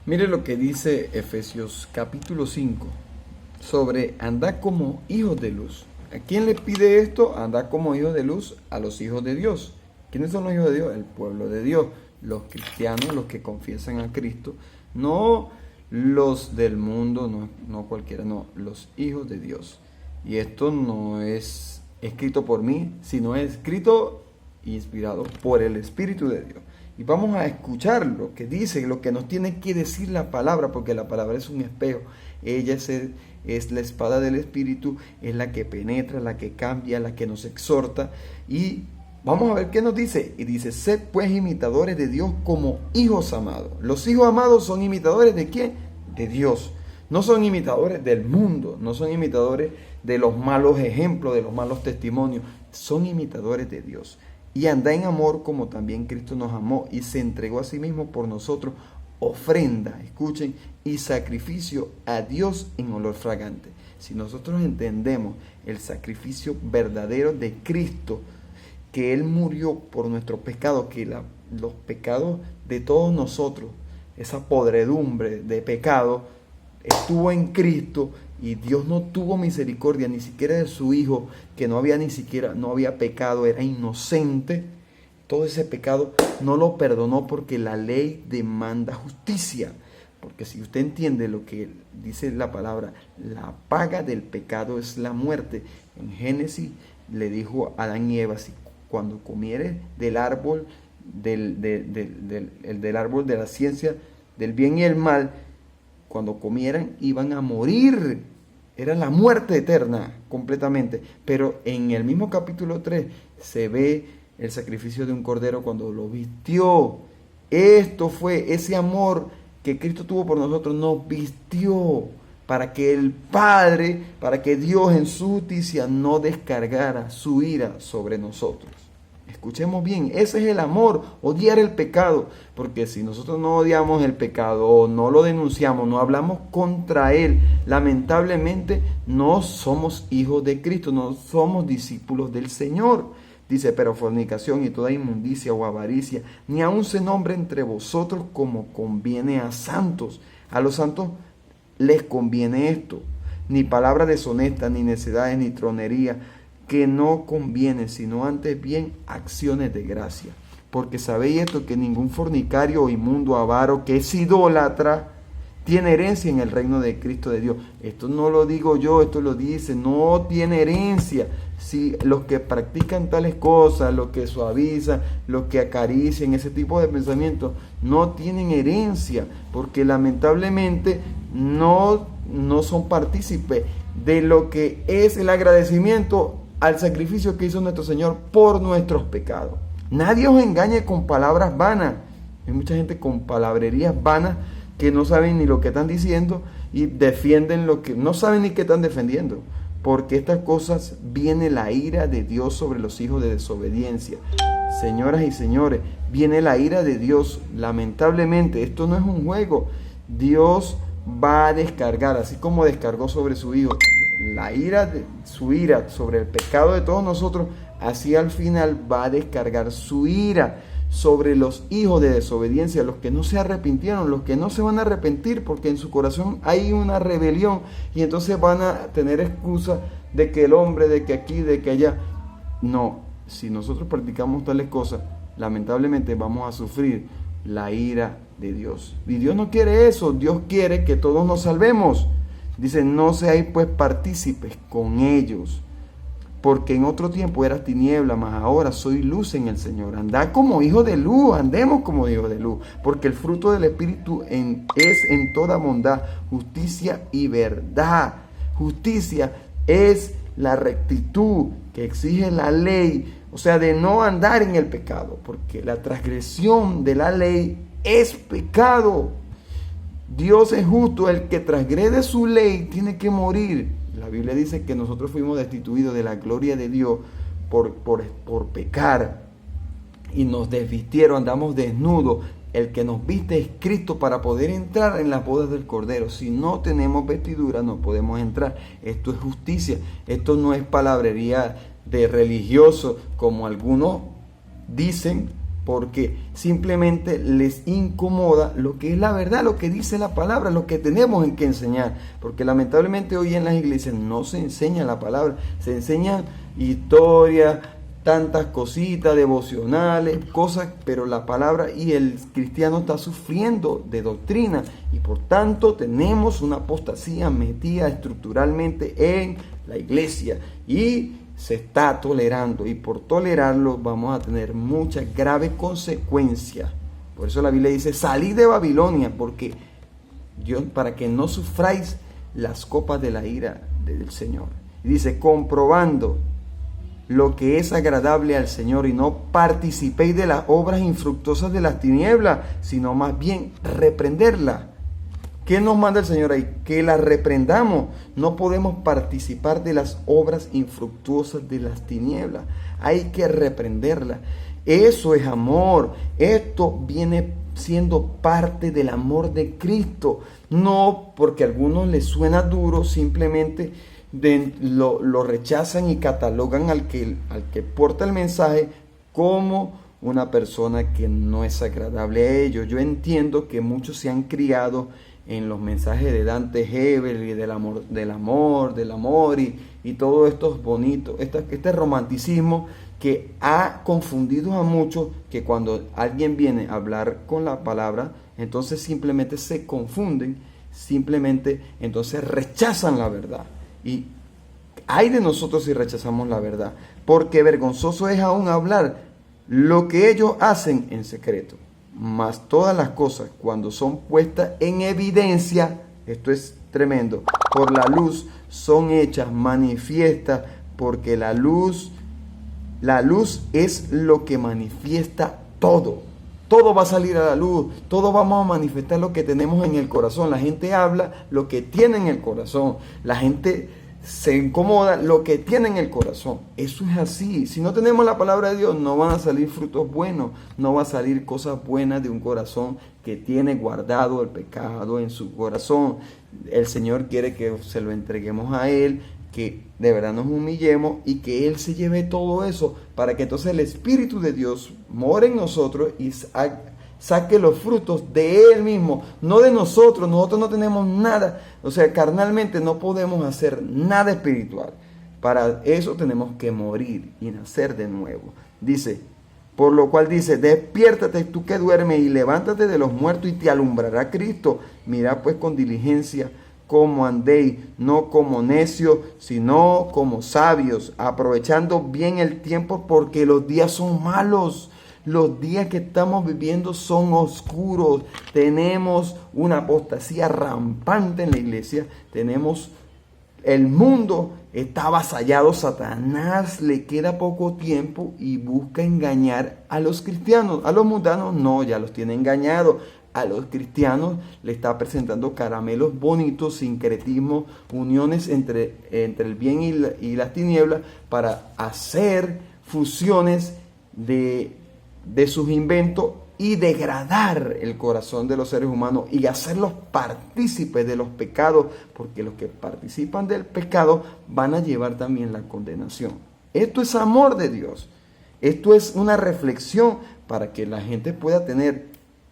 Mire lo que dice Efesios capítulo 5 sobre andar como hijos de luz. ¿A quién le pide esto? Andar como hijos de luz a los hijos de Dios. ¿Quiénes son los hijos de Dios? El pueblo de Dios, los cristianos, los que confiesan a Cristo, no los del mundo, no cualquiera, no, los hijos de Dios. Y esto no es escrito por mí, sino es escrito e inspirado por el Espíritu de Dios. Y vamos a escuchar lo que dice, lo que nos tiene que decir la palabra, porque la palabra es un espejo. Ella es la espada del Espíritu, es la que penetra, la que cambia, la que nos exhorta. Y vamos a ver qué nos dice. Y dice, sed pues imitadores de Dios como hijos amados. Los hijos amados son imitadores ¿de quién? De Dios. No son imitadores del mundo, no son imitadores de los malos ejemplos, de los malos testimonios. Son imitadores de Dios. Y anda en amor como también Cristo nos amó y se entregó a sí mismo por nosotros, ofrenda, escuchen, y sacrificio a Dios en olor fragante. Si nosotros entendemos el sacrificio verdadero de Cristo, que Él murió por nuestros pecados, que los pecados de todos nosotros, esa podredumbre de pecado, estuvo en Cristo. Y Dios no tuvo misericordia ni siquiera de su Hijo, que no había pecado, era inocente. Todo ese pecado no lo perdonó porque la ley demanda justicia. Porque si usted entiende lo que dice la palabra, la paga del pecado es la muerte. En Génesis le dijo a Adán y Eva, si cuando comiere del árbol, del árbol de la ciencia del bien y el mal, cuando comieran iban a morir. Era la muerte eterna completamente. Pero en el mismo capítulo 3 se ve el sacrificio de un cordero cuando lo vistió. Esto fue ese amor que Cristo tuvo por nosotros, nos vistió para que el Padre, para que Dios en su justicia no descargara su ira sobre nosotros. Escuchemos bien, ese es el amor, odiar el pecado, porque si nosotros no odiamos el pecado o no lo denunciamos, no hablamos contra él, lamentablemente no somos hijos de Cristo, no somos discípulos del Señor. Dice, pero fornicación y toda inmundicia o avaricia, ni aun se nombre entre vosotros como conviene a santos. A los santos les conviene esto, ni palabra deshonesta, ni necedades, ni tronería, que no conviene, sino antes bien acciones de gracia. Porque sabéis esto, que ningún fornicario o inmundo, avaro, que es idólatra, tiene herencia en el reino de Cristo de Dios. Esto no lo digo yo, esto lo dice, no tiene herencia. Si los que practican tales cosas, los que suavizan, los que acarician, ese tipo de pensamientos, no tienen herencia, porque lamentablemente no son partícipes de lo que es el agradecimiento al sacrificio que hizo nuestro Señor por nuestros pecados. Nadie os engañe con palabras vanas. Hay mucha gente con palabrerías vanas que no saben ni lo que están diciendo y defienden lo que no saben ni qué están defendiendo. Porque estas cosas viene la ira de Dios sobre los hijos de desobediencia. Señoras y señores, viene la ira de Dios. Lamentablemente, esto no es un juego. Dios va a descargar, así como descargó sobre su Hijo su ira sobre el pecado de todos nosotros, así al final va a descargar su ira sobre los hijos de desobediencia, los que no se arrepintieron, los que no se van a arrepentir porque en su corazón hay una rebelión y entonces van a tener excusa de que el hombre, de que aquí, de que allá. No, si nosotros practicamos tales cosas, lamentablemente vamos a sufrir la ira de Dios. Y Dios no quiere eso, Dios quiere que todos nos salvemos. Dice, no seáis pues partícipes con ellos, porque en otro tiempo eras tiniebla, mas ahora soy luz en el Señor. Andad como hijos de luz, andemos como hijos de luz, porque el fruto del Espíritu es en toda bondad, justicia y verdad. Justicia es la rectitud que exige la ley, o sea, de no andar en el pecado, porque la transgresión de la ley es pecado. Dios es justo, el que transgrede su ley tiene que morir. La Biblia dice que nosotros fuimos destituidos de la gloria de Dios por pecar y nos desvistieron, andamos desnudos. El que nos viste es Cristo para poder entrar en las bodas del Cordero. Si no tenemos vestidura no podemos entrar. Esto es justicia, esto no es palabrería de religioso como algunos dicen porque simplemente les incomoda lo que es la verdad, lo que dice la palabra, lo que tenemos que enseñar, porque lamentablemente hoy en las iglesias no se enseña la palabra, se enseñan historias, tantas cositas devocionales, cosas, pero la palabra, y el cristiano está sufriendo de doctrina, y por tanto tenemos una apostasía metida estructuralmente en la iglesia, y se está tolerando, y por tolerarlo vamos a tener muchas graves consecuencias. Por eso la Biblia dice: salid de Babilonia, porque para que no sufráis las copas de la ira del Señor. Y dice: comprobando lo que es agradable al Señor, y no participéis de las obras infructuosas de las tinieblas, sino más bien reprenderlas. ¿Qué nos manda el Señor ahí? Que las reprendamos. No podemos participar de las obras infructuosas de las tinieblas. Hay que reprenderlas. Eso es amor. Esto viene siendo parte del amor de Cristo. No porque a algunos les suena duro, simplemente lo rechazan y catalogan al que porta el mensaje como una persona que no es agradable a ellos. Yo entiendo que muchos se han criado en los mensajes de Dante Hebel y del amor y todo esto es bonito, este romanticismo que ha confundido a muchos, que cuando alguien viene a hablar con la palabra, entonces simplemente se confunden, simplemente entonces rechazan la verdad. Y ay de nosotros si rechazamos la verdad, porque vergonzoso es aún hablar lo que ellos hacen en secreto. Mas todas las cosas, cuando son puestas en evidencia, esto es tremendo, por la luz, son hechas manifiestas, porque la luz es lo que manifiesta todo. Todo va a salir a la luz, todo vamos a manifestar lo que tenemos en el corazón. La gente habla lo que tiene en el corazón, la gente se incomoda lo que tiene en el corazón. Eso es así. Si no tenemos la palabra de Dios, no van a salir frutos buenos, no va a salir cosas buenas de un corazón que tiene guardado el pecado en su corazón. El Señor quiere que se lo entreguemos a Él, que de verdad nos humillemos y que Él se lleve todo eso, para que entonces el Espíritu de Dios more en nosotros y saque los frutos de Él mismo, no de nosotros. Nosotros no tenemos nada, o sea, carnalmente no podemos hacer nada espiritual. Para eso tenemos que morir y nacer de nuevo. Dice, por lo cual dice: despiértate tú que duermes y levántate de los muertos y te alumbrará Cristo. Mirad pues con diligencia cómo andéis, no como necios, sino como sabios, aprovechando bien el tiempo, porque los días son malos. Los días que estamos viviendo son oscuros. Tenemos una apostasía rampante en la iglesia. El mundo está avasallado. Satanás le queda poco tiempo y busca engañar a los cristianos. A los mundanos no, ya los tiene engañados. A los cristianos le está presentando caramelos bonitos, sincretismo, uniones entre el bien y las tinieblas, para hacer fusiones de sus inventos y degradar el corazón de los seres humanos y hacerlos partícipes de los pecados, porque los que participan del pecado van a llevar también la condenación. Esto es amor de Dios. Esto es una reflexión para que la gente pueda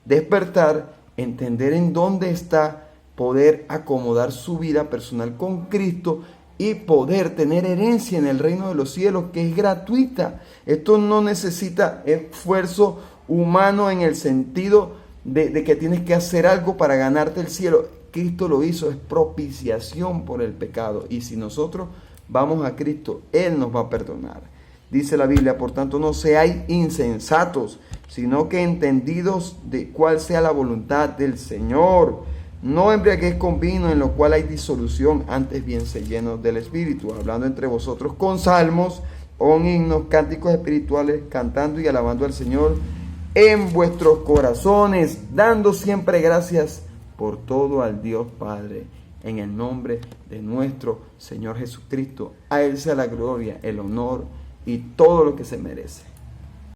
despertar, entender en dónde está, poder acomodar su vida personal con Cristo y poder tener herencia en el reino de los cielos, que es gratuita. Esto no necesita esfuerzo humano en el sentido de que tienes que hacer algo para ganarte el cielo. Cristo lo hizo, es propiciación por el pecado. Y si nosotros vamos a Cristo, Él nos va a perdonar. Dice la Biblia: por tanto, no seáis insensatos, sino que entendidos de cuál sea la voluntad del Señor. No embriaguéis con vino, en lo cual hay disolución, antes bien se llenos del Espíritu, hablando entre vosotros con salmos, con himnos, cánticos espirituales, cantando y alabando al Señor en vuestros corazones, dando siempre gracias por todo al Dios Padre, en el nombre de nuestro Señor Jesucristo. A Él sea la gloria, el honor y todo lo que se merece.